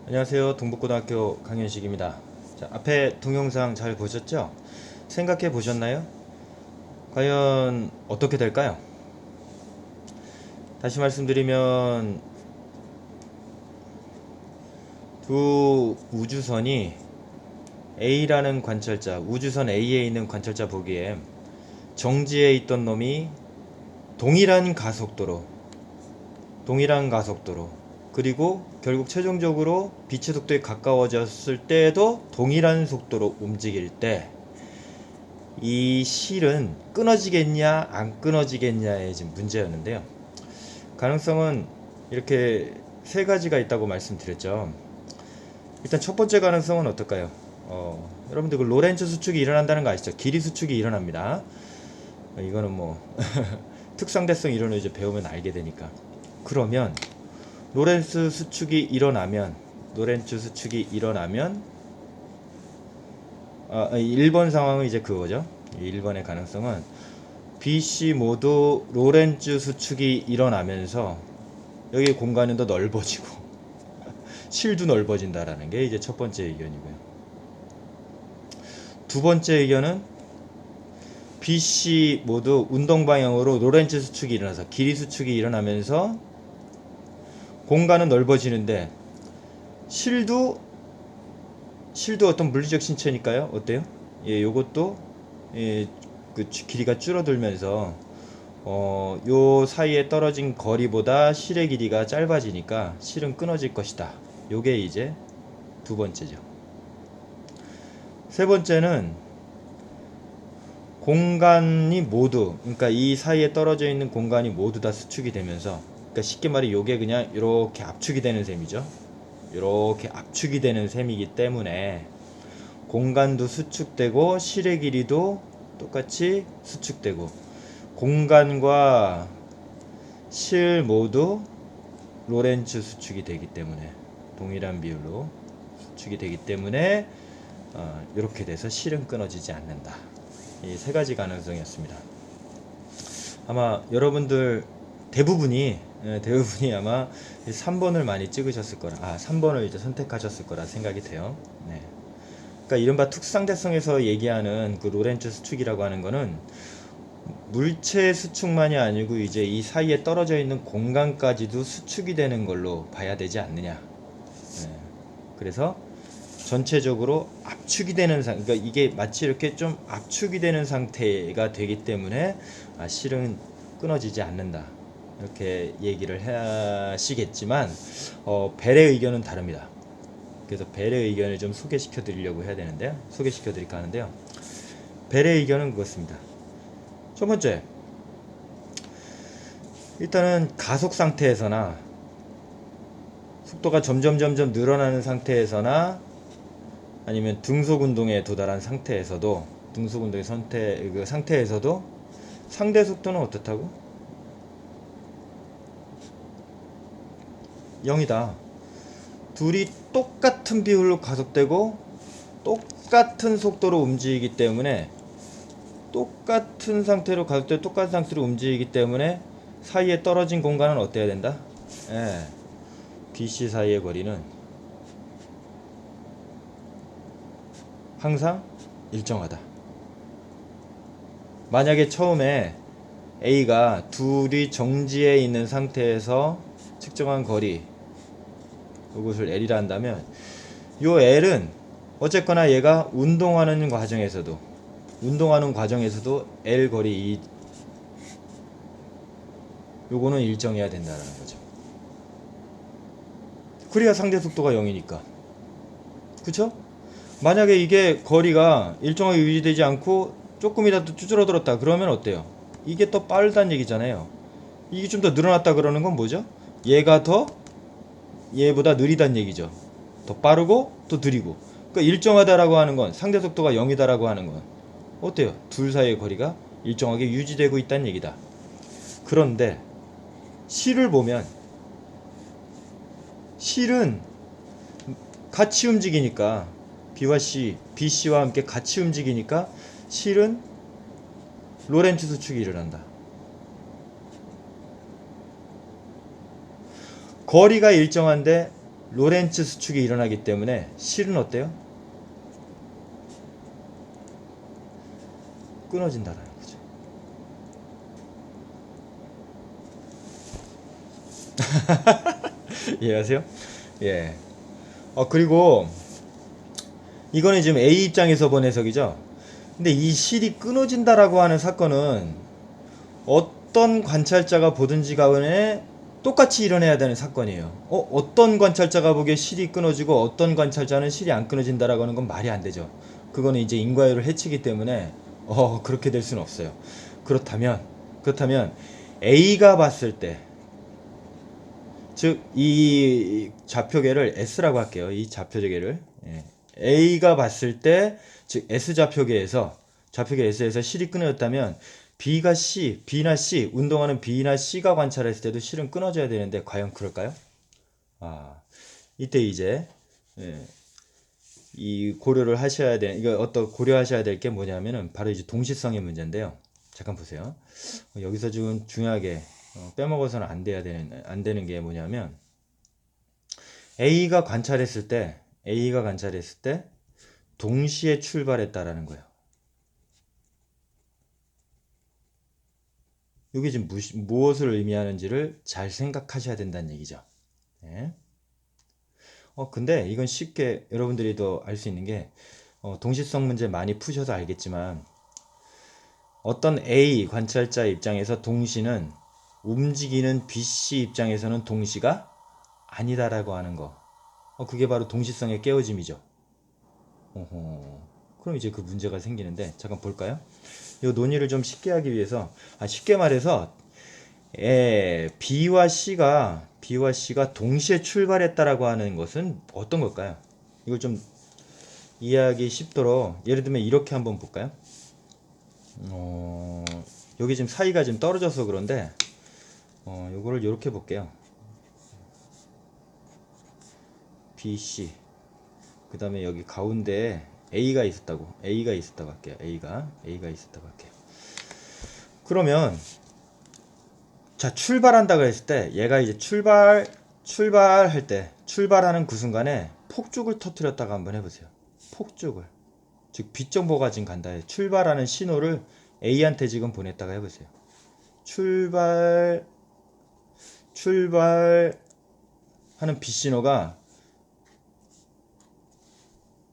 안녕하세요. 동북고등학교 강현식입니다. 자, 앞에 동영상 잘 보셨죠? 생각해 보셨나요? 과연 어떻게 될까요? 다시 말씀드리면 두 우주선이 A라는 관찰자, 우주선 A에 있는 관찰자 보기에 정지에 있던 놈이 동일한 가속도로, 그리고 결국 최종적으로 빛의 속도에 가까워졌을 때에도 동일한 속도로 움직일 때 이 실은 끊어지겠냐 안 끊어지겠냐의 지금 문제였는데요. 가능성은 이렇게 세 가지가 있다고 말씀드렸죠. 일단 첫 번째 가능성은 어떨까요? 여러분들 그 로렌츠 수축이 일어난다는 거 아시죠? 길이 수축이 일어납니다. 이거는 뭐 특상대성 이론을 이제 배우면 알게 되니까. 그러면 로렌츠 수축이 일어나면 1번 상황은 이제 그거죠. 1번의 가능성은 BC 모두 로렌츠 수축이 일어나면서 여기 공간은 더 넓어지고 실도 넓어진다라는 게 이제 첫 번째 의견이고요. 두 번째 의견은 BC 모두 운동 방향으로 로렌츠 수축이 일어나서 길이 수축이 일어나면서 공간은 넓어지는데 실도 어떤 물리적 신체니까요. 어때요? 예, 요것도 예, 그 길이가 줄어들면서 요 사이에 떨어진 거리보다 실의 길이가 짧아지니까 실은 끊어질 것이다. 요게 이제 두 번째죠. 세 번째는 공간이 모두, 그러니까 이 사이에 떨어져 있는 공간이 모두 다 수축이 되면서, 그러니까 쉽게 말해 요게 그냥 이렇게 압축이 되는 셈이죠. 이렇게 압축이 되는 셈이기 때문에 공간도 수축되고 실의 길이도 똑같이 수축되고 공간과 실 모두 로렌츠 수축이 되기 때문에 동일한 비율로 수축이 되기 때문에 이렇게 돼서 실은 끊어지지 않는다. 이 세 가지 가능성이었습니다. 아마 여러분들 대부분이 아마 3번을 많이 찍으셨을 거라 3번을 이제 선택하셨을 거라 생각이 돼요. 네. 그러니까 이른바 특상대성에서 얘기하는 그 로렌츠 수축이라고 하는 거는 물체 수축만이 아니고 이제 이 사이에 떨어져 있는 공간까지도 수축이 되는 걸로 봐야 되지 않느냐. 네. 그래서 전체적으로 압축이 되는 그러니까 이게 마치 이렇게 좀 압축이 되는 상태가 되기 때문에 실은 끊어지지 않는다. 이렇게 얘기를 하시겠지만 벨의 의견은 다릅니다. 그래서 벨의 의견을 좀 소개시켜 드리려고 해야 되는데요. 소개시켜 드릴까 하는데요. 벨의 의견은 그렇습니다. 첫 번째, 일단은 가속 상태에서나 속도가 점점 늘어나는 상태에서나 아니면 등속 운동에 도달한 상태에서도 상태에서도 상대 속도는 어떻다고? 0이다. 둘이 똑같은 비율로 가속되고 똑같은 속도로 움직이기 때문에 똑같은 상태로 가속되고 똑같은 상태로 움직이기 때문에 사이에 떨어진 공간은 어때야 된다? 예, BC 사이의 거리는 항상 일정하다. 만약에 처음에 A가 둘이 정지해 있는 상태에서 측정한 거리, 이것을 L이라 한다면 요 L은 어쨌거나 얘가 운동하는 과정에서도 L 거리 요거는 일정해야 된다는 거죠. 그래야 상대 속도가 0이니까. 그쵸? 만약에 이게 거리가 일정하게 유지되지 않고 조금이라도 줄어들었다 그러면 어때요? 이게 더 빠르다는 얘기잖아요. 이게 좀 더 늘어났다 그러는 건 뭐죠? 얘가 더 얘보다 느리다는 얘기죠. 더 빠르고 더 느리고. 그러니까 일정하다라고 하는 건 상대 속도가 0이다라고 하는 건 어때요? 둘 사이의 거리가 일정하게 유지되고 있다는 얘기다. 그런데 실을 보면 실은 같이 움직이니까 B와 C, BC와 함께 같이 움직이니까 실은 로렌츠 수축이 일어난다. 거리가 일정한데 로렌츠 수축이 일어나기 때문에 실은 어때요? 끊어진다라는 거죠. 이해하세요? 예. 그리고 이거는 지금 A 입장에서 본 해석이죠. 근데 이 실이 끊어진다라고 하는 사건은 어떤 관찰자가 보든지 간에 똑같이 일어나야 되는 사건이에요. 어떤 관찰자가 보기에 실이 끊어지고 어떤 관찰자는 실이 안 끊어진다라고 하는 건 말이 안 되죠. 그거는 이제 인과율을 해치기 때문에 그렇게 될 수는 없어요. 그렇다면 A가 봤을 때, 즉 이 좌표계를 S라고 할게요. 이 좌표계를 A가 봤을 때, 즉 S 좌표계 S에서 실이 끊어졌다면 B나 C, 운동하는 B나 C가 관찰했을 때도 실은 끊어져야 되는데 과연 그럴까요? 이때 이제 이 고려를 하셔야 되는, 이거 고려하셔야 될 게 뭐냐면은 바로 이제 동시성의 문제인데요. 잠깐 보세요. 여기서 지금 중요하게 빼먹어서는 안 되는 게 뭐냐면 A가 관찰했을 때 동시에 출발했다라는 거예요. 이게 지금 무엇을 의미하는지를 잘 생각하셔야 된다는 얘기죠. 네. 근데 이건 쉽게 여러분들이 더 알 수 있는 게 동시성 문제 많이 푸셔서 알겠지만 어떤 A 관찰자 입장에서 동시는 움직이는 BC 입장에서는 동시가 아니다라고 하는 거. 그게 바로 동시성의 깨어짐이죠. 그럼 이제 그 문제가 생기는데 잠깐 볼까요? 이 논의를 좀 쉽게 하기 위해서 쉽게 말해서 B와 C가 동시에 출발했다라고 하는 것은 어떤 걸까요? 이걸 좀 이해하기 쉽도록 예를 들면 이렇게 한번 볼까요? 여기 지금 사이가 좀 떨어져서 그런데 요거를 이렇게 볼게요. B, C 그 다음에 여기 가운데에 A가 있었다고 할게요. A가 있었다고 할게요. 그러면 자, 출발한다 그랬을 때 얘가 이제 출발할 때 출발하는 그 순간에 폭죽을 터뜨렸다가 한번 해보세요. 폭죽을, 즉 빛정보가 지금 간다. 출발하는 신호를 A한테 지금 보냈다가 해보세요. 출발하는 빛 신호가,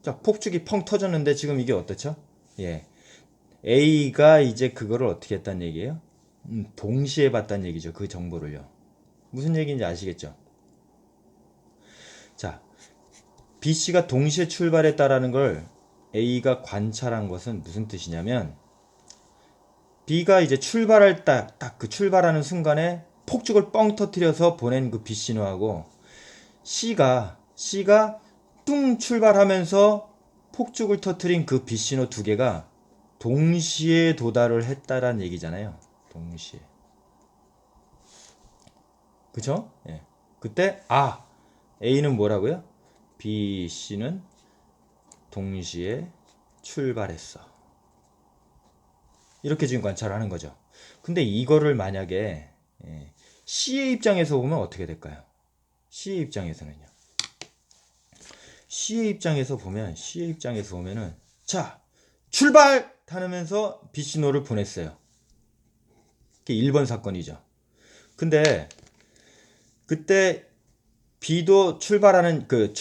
자, 폭죽이 펑 터졌는데 지금 이게 어떻죠? A가 이제 그거를 어떻게 했단 얘기예요? 동시에 봤단 얘기죠. 그 정보를요. 무슨 얘기인지 아시겠죠? 자, B씨가 동시에 출발했다라는 걸 A가 관찰한 것은 무슨 뜻이냐면 B가 이제 출발할 딱 그 출발하는 순간에 폭죽을 뻥 터뜨려서 보낸 그 빛 신호하고 C가 뚱 출발하면서 폭죽을 터뜨린 그 빛 신호 두 개가 동시에 도달을 했다란 얘기잖아요. 동시에. 그쵸? 그때 A는 뭐라고요? B, C는 동시에 출발했어. 이렇게 지금 관찰을 하는 거죠. 근데 이거를 만약에 C의 입장에서 보면 어떻게 될까요? C의 입장에서는요. C의 입장에서 보면은 자, 출발! 하면서 B 신호를 보냈어요. 이게 1번 사건이죠. 근데 그때 B도 출발하는 그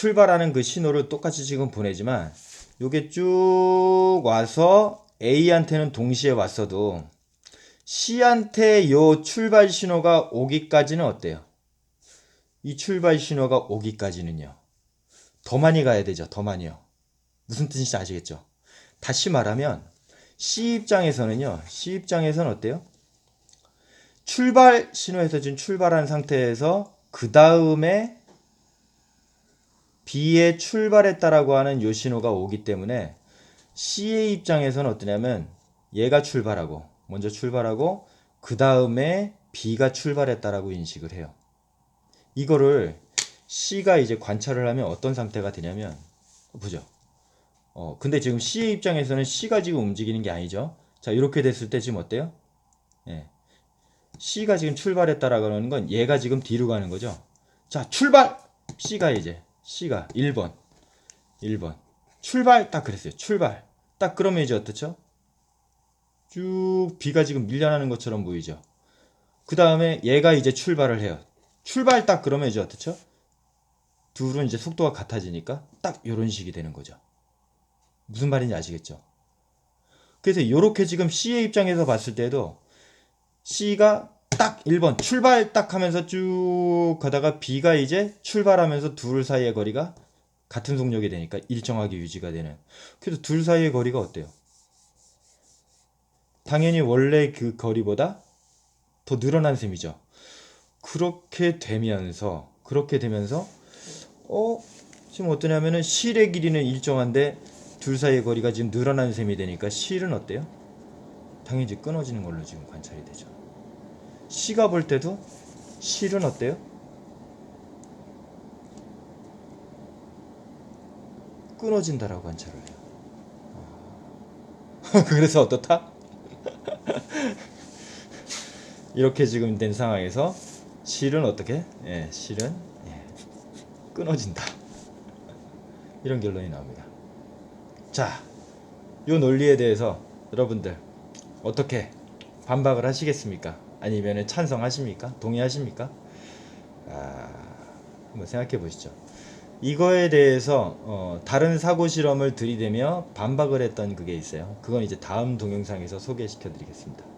신호를 똑같이 지금 보내지만 요게 쭉 와서 A한테는 동시에 왔어도 C한테 요 출발 신호가 오기까지는 어때요? 이 출발 신호가 오기까지는요. 더 많이 가야 되죠. 더 많이요. 무슨 뜻인지 아시겠죠? 다시 말하면 C 입장에서는 어때요? 출발 신호에서 지금 출발한 상태에서 그 다음에 B에 출발했다라고 하는 요 신호가 오기 때문에 C의 입장에서는 어떠냐면 얘가 먼저 출발하고 그 다음에 B가 출발했다라고 인식을 해요. 이거를 C가 이제 관찰을 하면 어떤 상태가 되냐면 보죠. 근데 지금 C의 입장에서는 C가 지금 움직이는 게 아니죠. 자, 이렇게 됐을 때 지금 어때요? C가 지금 출발했다라고 하는 건 얘가 지금 뒤로 가는 거죠. 자, 출발! C가 이제 C가 1번 출발 딱 그랬어요. 출발 딱 그러면 이제 어떻죠? 쭉 B가 지금 밀려나는 것처럼 보이죠. 그 다음에 얘가 이제 출발을 해요. 출발 딱 그러면 이제 어떻죠? 둘은 이제 속도가 같아지니까 딱 이런 식이 되는 거죠. 무슨 말인지 아시겠죠? 그래서 이렇게 지금 C의 입장에서 봤을 때도 C가 딱 1번 출발 딱 하면서 쭉 가다가 B가 이제 출발하면서 둘 사이의 거리가 같은 속력이 되니까 일정하게 유지가 되는. 그래서 둘 사이의 거리가 어때요? 당연히 원래 그 거리보다 더 늘어난 셈이죠. 그렇게 되면서 지금 어떠냐면은 실의 길이는 일정한데 둘 사이의 거리가 지금 늘어난 셈이 되니까 실은 어때요? 당연히 이제 끊어지는 걸로 지금 관찰이 되죠. C가 볼 때도 실은 어때요? 끊어진다라고 관찰을 해요. 그래서 어떻다? 이렇게 지금 된 상황에서 실은 어떻게? 실은 끊어진다. 이런 결론이 나옵니다. 자, 이 논리에 대해서 여러분들 어떻게 반박을 하시겠습니까? 아니면 찬성하십니까? 동의하십니까? 한번 생각해 보시죠. 이거에 대해서 다른 사고 실험을 들이대며 반박을 했던 그게 있어요. 그건 이제 다음 동영상에서 소개시켜 드리겠습니다.